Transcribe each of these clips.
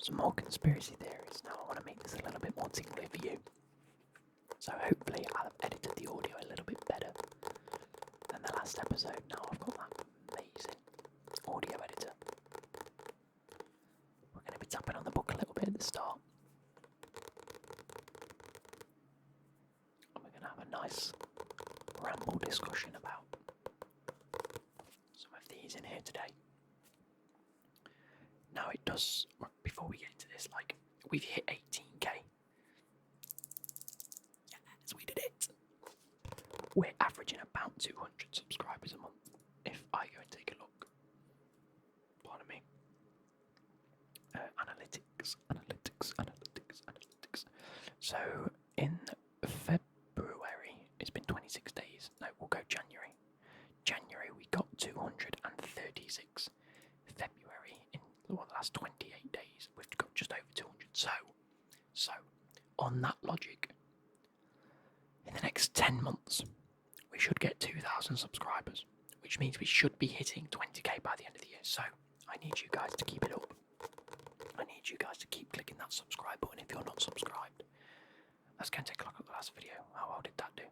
some more conspiracy theories. Now I want to make this a little bit more tingly for you. So hopefully I'll have edited the audio a little bit better than the last episode. Now I've got that amazing audio editor. We're going to be tapping on the book a little bit at the start. And we're going to have a nice ramble discussion about some of these in here today. Now it does, before we get into this, like, we've hit 18k. Yes, we did it. We're averaging about 200 subscribers a month, if I go and take a look. Pardon me. Analytics. So, in February, it's been 26 days. No, we'll go January. January, we got 236. February, in the last 28 days, we've got just over 200. So, on that logic, in the next 10 months, we should get 2,000 subscribers, which means we should be hitting 20k by the end of the year. So, I need you guys to keep it up. I need you guys to keep clicking that subscribe button if you're not subscribed. Let's go and take a look at the last video. How well did that do?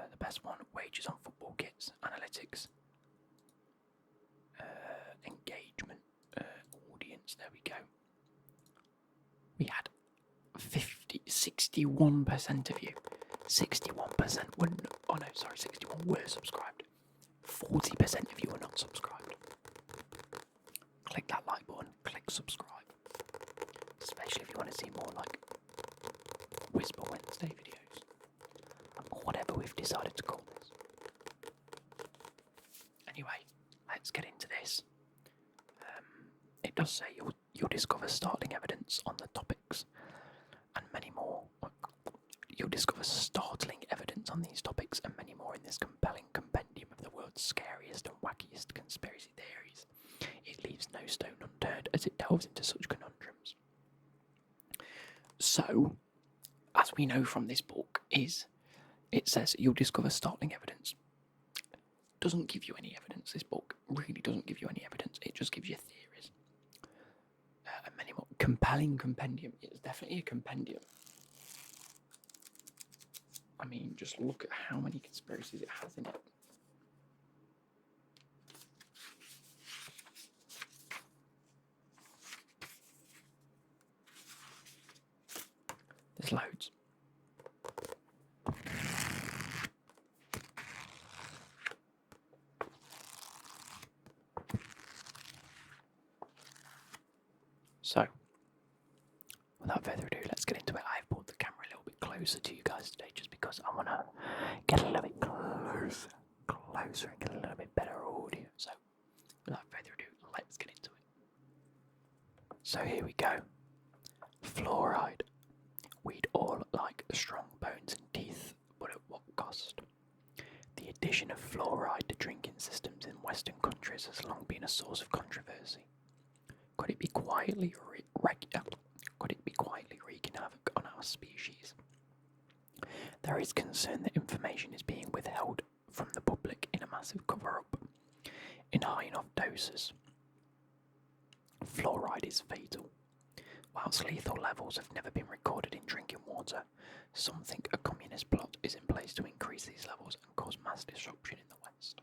The best one, wages on football kits, analytics, engagement, audience, there we go. We had 61% of you. 61% were, 61 were subscribed. 40% of you are not subscribed. Click that like button, click subscribe. Especially if you want to see more like Whisper Wednesday videos. Or whatever we've decided to call this. Anyway, let's get into this. It does say you'll discover startling evidence on the topics and many more. You'll discover startling evidence on these topics and many more in this compelling compendium of the world's scariest and wackiest conspiracy theories. It leaves no stone unturned as it delves into such conundrums. So, as we know from this book, it says you'll discover startling evidence. Doesn't give you any evidence, this book really doesn't give you any evidence, it just gives you theories. And many more. Compelling compendium, it's definitely a compendium. I mean, just look at how many conspiracies it has in it. There's loads. So, without further ado, let's get into it. I've brought the camera a little bit closer to you guys today just because I want to get a little bit closer and get a little bit better audio. So, without further ado, let's get into it. So here we go. Fluoride. We'd all like strong bones and teeth, but at what cost? The addition of fluoride to drinking systems in Western countries has long been a source of controversy. Could it be quietly wreaking havoc on our species? There is concern that information is being withheld from the public in a massive cover-up. In high enough doses, fluoride is fatal. Whilst lethal levels have never been recorded in drinking water, some think a communist plot is in place to increase these levels and cause mass disruption in the West.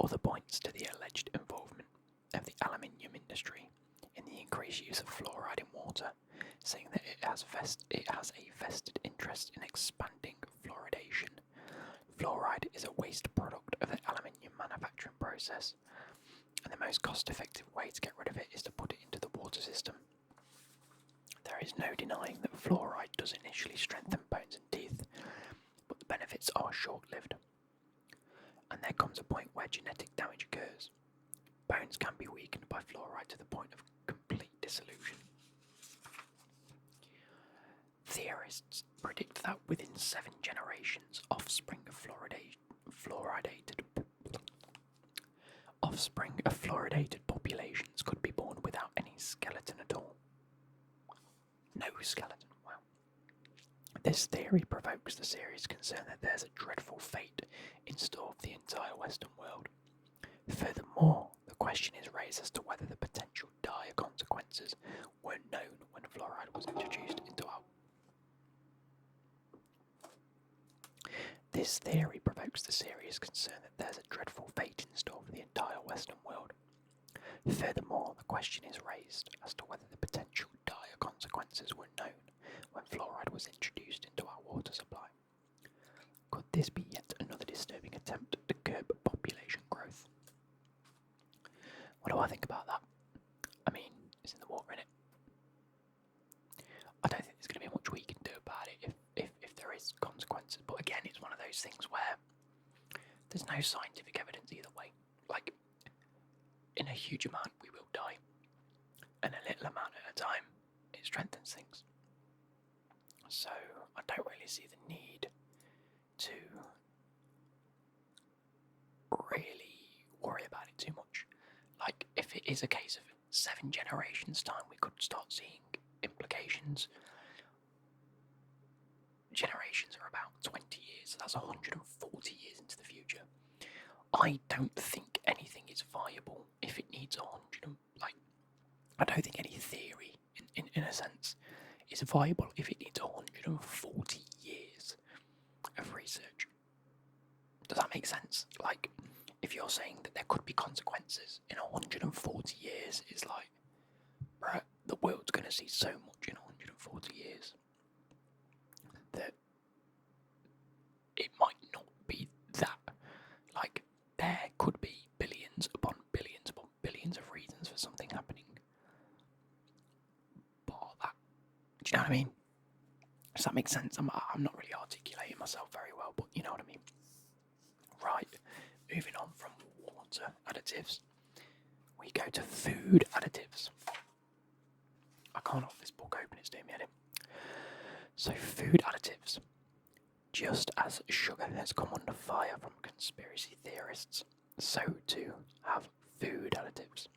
Other points to the alleged involvement of the aluminium industry in the increased use of fluoride in water, saying that it has a vested interest in expanding fluoridation. Fluoride is a waste product of the aluminium manufacturing process, and the most cost-effective way to get rid of it is to put it into the water system. There is no denying that fluoride does initially strengthen bones and teeth, but the benefits are short-lived. And there comes a point where genetic damage occurs. Bones can be weakened by fluoride to the point of complete dissolution. Theorists predict that within 7 generations, offspring of fluoridated populations could be born without any skeleton at all. No skeleton, wow. This theory provokes the serious concern that there's a dreadful fate in store for the entire Western world. Furthermore, the question is raised as to whether the potential dire consequences were known when fluoride was introduced into our. This theory provokes the serious concern that there's a dreadful fate in store for the entire Western world. Furthermore, the question is raised as to whether the potential dire consequences were known when fluoride was introduced into our water supply. Could this be yet another disturbing attempt to curb population growth? What do I think about that? I mean, it's in the water, innit? I don't think there's going to be much we can do about it if there is consequences. But again, it's one of those things where there's no scientific evidence either way. Like, in a huge amount, we will die. And a little amount at a time, it strengthens things. So, I don't really see the need to really worry about it too much. Like, if it is a case of 7 generations' time, we could start seeing implications. Generations are about 20 years, so that's 140 years into the future. I don't think anything is viable if it needs 100. I don't think any theory, in a sense, is viable if it needs 140 years of research. Does that make sense? Like, if you're saying that there could be consequences in 140 years, it's like, bruh, the world's going to see so much in 140 years that it might not be that. Like, there could be billions upon billions of reasons for something happening. But that, do you know what I mean? Does that make sense? I'm not really articulating myself very well, but you know what I mean. Right, moving on from water additives, we go to food additives. I can't hold this book open, it's doing me in. So food additives. Just as sugar has come under fire from conspiracy theorists, so too have food additives.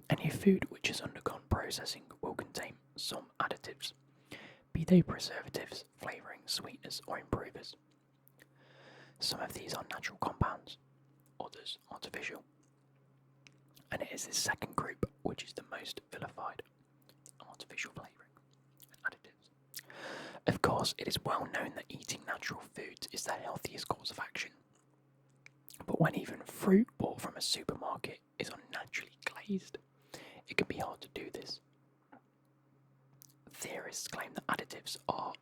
Any food which has undergone processing will contain some additives, be they preservatives, flavouring, sweeteners or improvers. Some of these are natural compounds, others artificial. And it is this second group which is the most vilified, artificial flavouring and additives. Of course, it is well known that eating natural foods is the healthiest course of action. But when even fruit bought from a supermarket is unnaturally glazed, it can be hard to do this. Theorists claim that additives are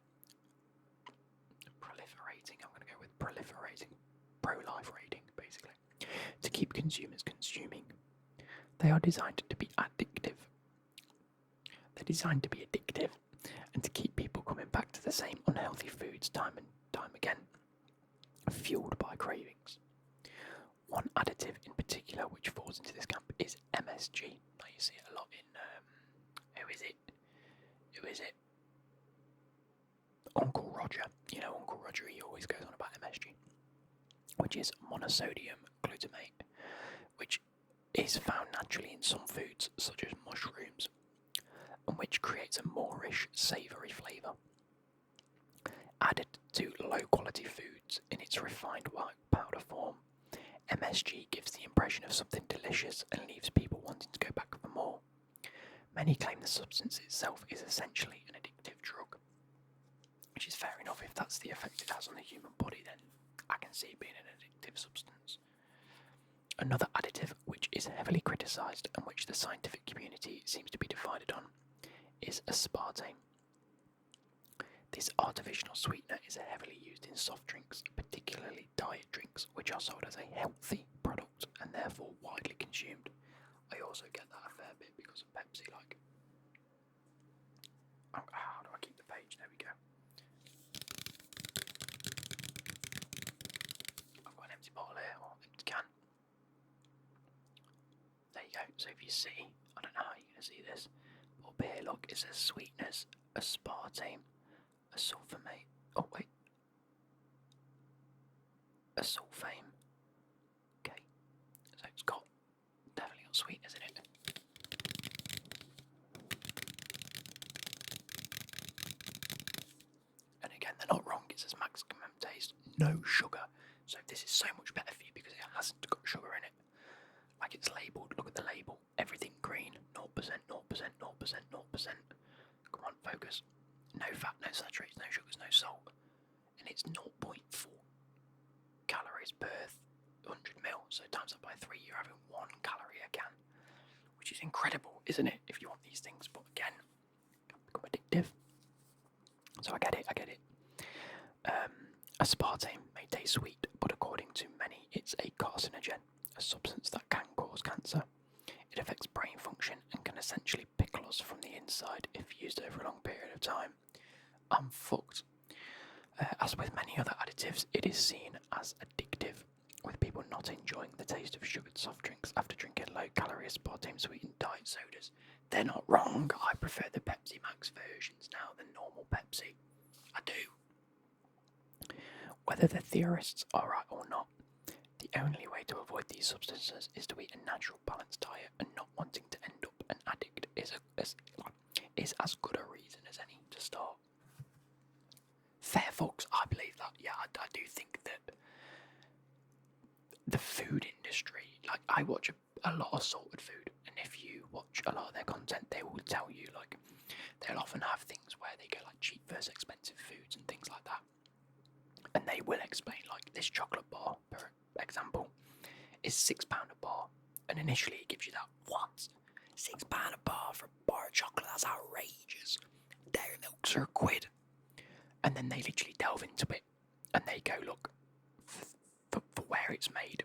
proliferating. I'm going to go with proliferating, proliferating, basically, to keep consumers consuming. They are designed to be addictive. They're designed to be addictive and to keep people coming back to the same unhealthy foods time and time again, fueled by cravings. One additive in particular which falls into this camp is MSG. Now you see it a lot in, who is it? Uncle Roger. You know Uncle Roger, he always goes on about MSG, which is monosodium glutamate, which is found naturally in some foods such as mushrooms, and which creates a moreish, savoury flavour. Added to low-quality foods in its refined white powder form, MSG gives the impression of something delicious and leaves people wanting to go back for more. Many claim the substance itself is essentially an addictive drug, which is fair enough. If that's the effect it has on the human body, then I can see it being an addictive substance. Another additive which is heavily criticised and which the scientific community seems to be divided on is aspartame. This artificial sweetener is heavily used in soft drinks, particularly diet drinks, which are sold as a healthy product and therefore widely consumed. I also get that a fair bit because of Pepsi, like. Oh, how do I keep the page? There we go. I've got an empty bottle here, or empty can. There you go. So if you see, I don't know how you're going to see this, but up here, look, it says sweeteners, aspartame, a sulfamate. Oh wait, a sulfame. Okay, so it's got definitely got sweeteners in it. And again, they're not wrong. It says maximum taste, no sugar. So this is so much better for you because it hasn't got sugar in it. Like, it's labelled. Look at the label. Everything green. 0%, 0%, 0%, 0%. Come on, focus. No fat, no saturates, no sugars, no salt. And it's 0.4 calories per 100 ml. So times that by 3, you're having 1 calorie a can. Which is incredible, isn't it, if you want these things. But again, it can become addictive. So I get it. Aspartame may taste sweet, but according to many, it's a carcinogen, a substance that can cause cancer. It affects brain function and can essentially pickle us from the inside if used over a long period of time. I'm fucked. As with many other additives, it is seen as addictive, with people not enjoying the taste of sugared soft drinks after drinking low-calorie aspartame sweetened diet sodas. They're not wrong. I prefer the Pepsi Max versions now than normal Pepsi. I do. Whether the theorists are right or not, the only way to avoid these substances is to eat a natural, balanced diet, and not wanting to end up an addict is as good a reason as any to start. Fair folks, I believe that. Yeah, I do think that the food industry, like, I watch a lot of salted food, and if you watch a lot of their content, they will tell you, like, they'll often have things where they go like cheap versus expensive foods and things like that. And they will explain, like, this chocolate bar, for example, is £6 a bar. And initially it gives you that, what? £6 a bar for a bar of chocolate? That's outrageous. Dairy milks are £1. And then they literally delve into it. And they go, look, for where it's made,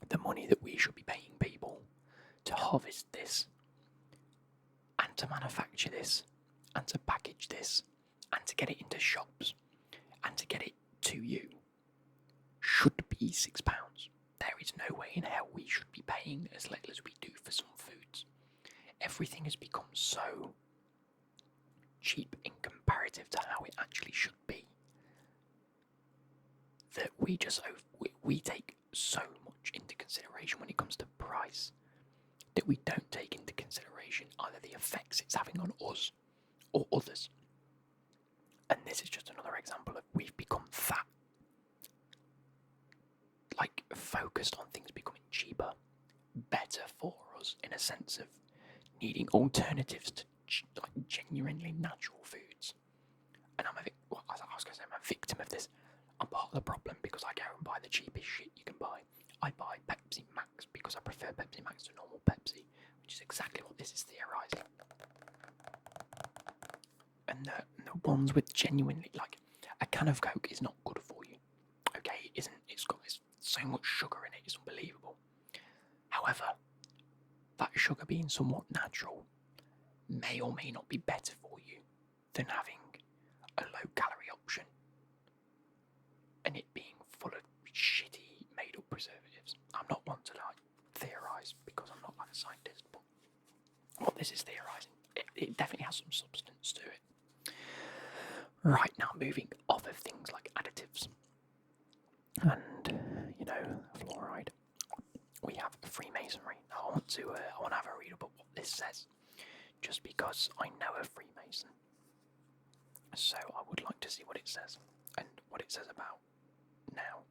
the money that we should be paying people to harvest this, and to manufacture this, and to package this, and to get it into shops, and to get it to you, should be £6. There is no way in hell we should be paying as little as we do for some foods. Everything has become so cheap in comparative to how it actually should be that we take so much into consideration when it comes to price that we don't take into consideration either the effects it's having on us or others. And this is just another example of we've become that, like, focused on things becoming cheaper, better for us, in a sense of needing alternatives to like genuinely natural foods. And I'm a victim of this. I'm part of the problem because I go and buy the cheapest shit you can buy. I buy Pepsi Max because I prefer Pepsi Max to normal Pepsi, which is exactly what this is theorising. And the ones with genuinely, like, a can of Coke is not good for you. Okay, it isn't. It's got so much sugar in it, it's unbelievable. However, that sugar being somewhat natural may or may not be better for you than having a low-calorie option and it being full of shitty made-up preservatives. I'm not one to, like, theorise because I'm not, like, a scientist, but what this is theorising, it definitely has some substance to it. Right, now moving off of things like additives and, fluoride, we have Freemasonry. Now I want to have a read about what this says, just because I know a Freemason. So I would like to see what it says, and what it says about now,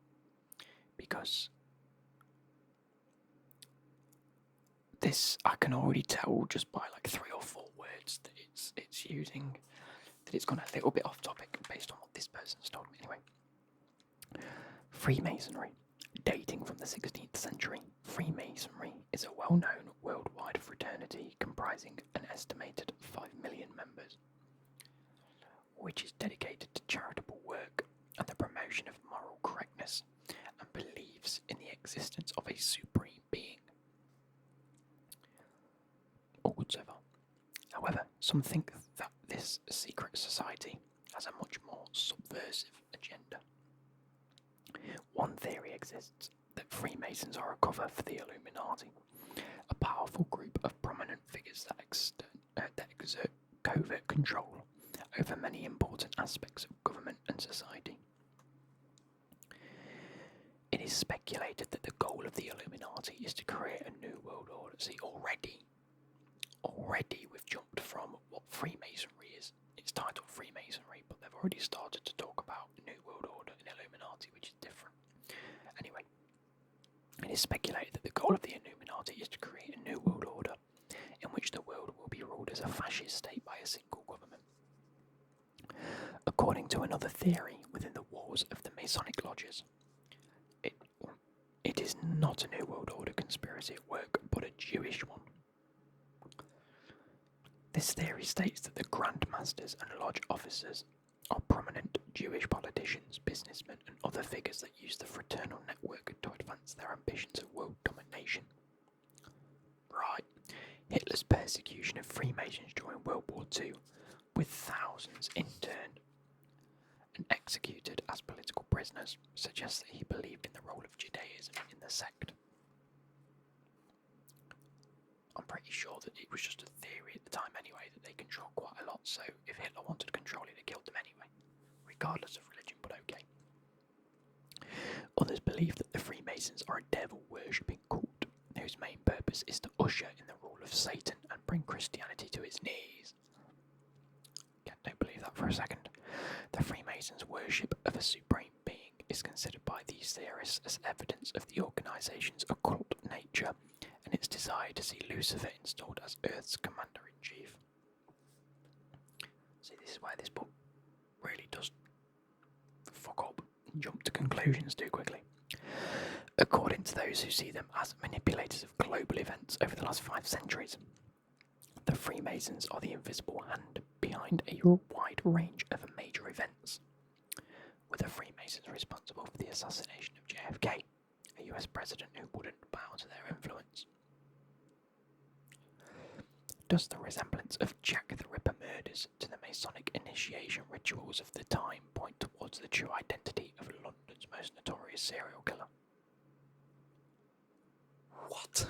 because this, I can already tell just by like 3 or 4 words that it's using, that it's gone a little bit off topic based on what this person's told me. Anyway, Freemasonry. Dating from the 16th century, Freemasonry is a well-known worldwide fraternity comprising an estimated 5 million members, which is dedicated to charitable work and the promotion of moral correctness, and believes in the existence of a supreme being. All good so far. However, some think that this secret society has a much more subversive agenda. One theory exists that Freemasons are a cover for the Illuminati, a powerful group of prominent figures that exert covert control over many important aspects of government and society. It is speculated that the goal of the Illuminati is to create a new world order. See, already we've jumped from what Freemasonry is. It's titled Freemasonry, but they've already started to talk about New World Order and Illuminati, which is different. Anyway, it is speculated that the goal of the Illuminati which the world will be ruled as a fascist state by a single government. According to another theory within the walls of the Masonic lodges, it is not a New World Order conspiracy at work, but a Jewish one. This theory states that the Grand Masters and lodge officers are prominent Jewish politicians, businessmen, and other figures that use the fraternal network to advance their ambitions of world domination. Right. Hitler's persecution of Freemasons during World War II, with thousands interned and executed as political prisoners, suggests that he believed in the role of Judaism in the sect. I'm pretty sure that it was just a theory at the time anyway, that they control quite a lot, so if Hitler wanted control, he'd have killed them anyway, regardless of religion, but okay. Others believe that the Freemasons are a devil-worshipping cult, whose main purpose is to usher in the rule of Satan and bring Christianity to its knees. Don't believe that for a second. The Freemasons' worship of a supreme being is considered by these theorists as evidence of the organisation's occult nature and its desire to see Lucifer installed as Earth's commander-in-chief. See, this is where this book really does fuck up and jump to conclusions too quickly. According to those who see them as manipulators of global events over the last 5 centuries, the Freemasons are the invisible hand behind a wide range of major events, with the Freemasons responsible for the assassination of JFK, a US president who wouldn't bow to their influence. Does the resemblance of Jack the Ripper murders to the Masonic initiation rituals of the time point towards the true identity of London's most notorious serial killer? What?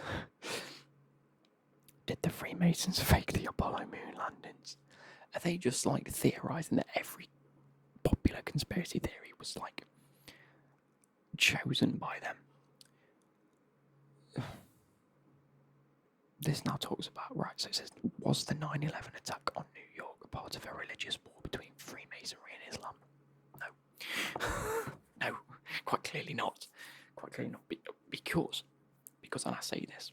Did the Freemasons fake the Apollo moon landings? Are they just like theorising that every popular conspiracy theory was like chosen by them? This now talks about, right, so it says, was the 9/11 attack on New York a part of a religious war between Freemasonry and Islam? No. No, quite clearly not. Quite clearly not, because, and I say this,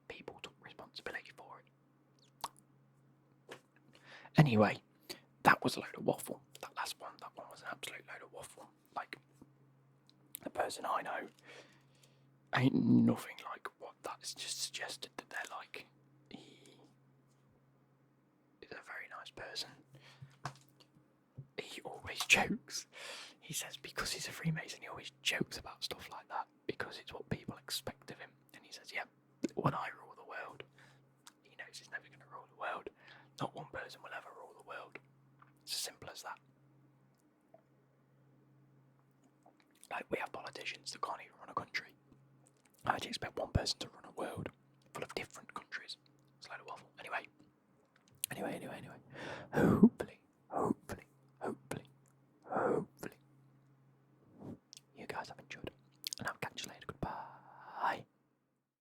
people took responsibility for it. Anyway, that was a load of waffle. That last one, that one was an absolute load of waffle. Like, the person I know ain't nothing like what that is, just suggested that they're like, he is a very nice person. He always jokes. He says because he's a Freemason, he always jokes about stuff like that because it's what people expect of him. And he says, yeah, when I rule the world, he knows he's never going to rule the world. Not one person will ever rule the world. It's as simple as that. Like, we have politicians that can't even run a country. How do you expect one person to run a world full of different countries? It's a load of waffle. Anyway. Hopefully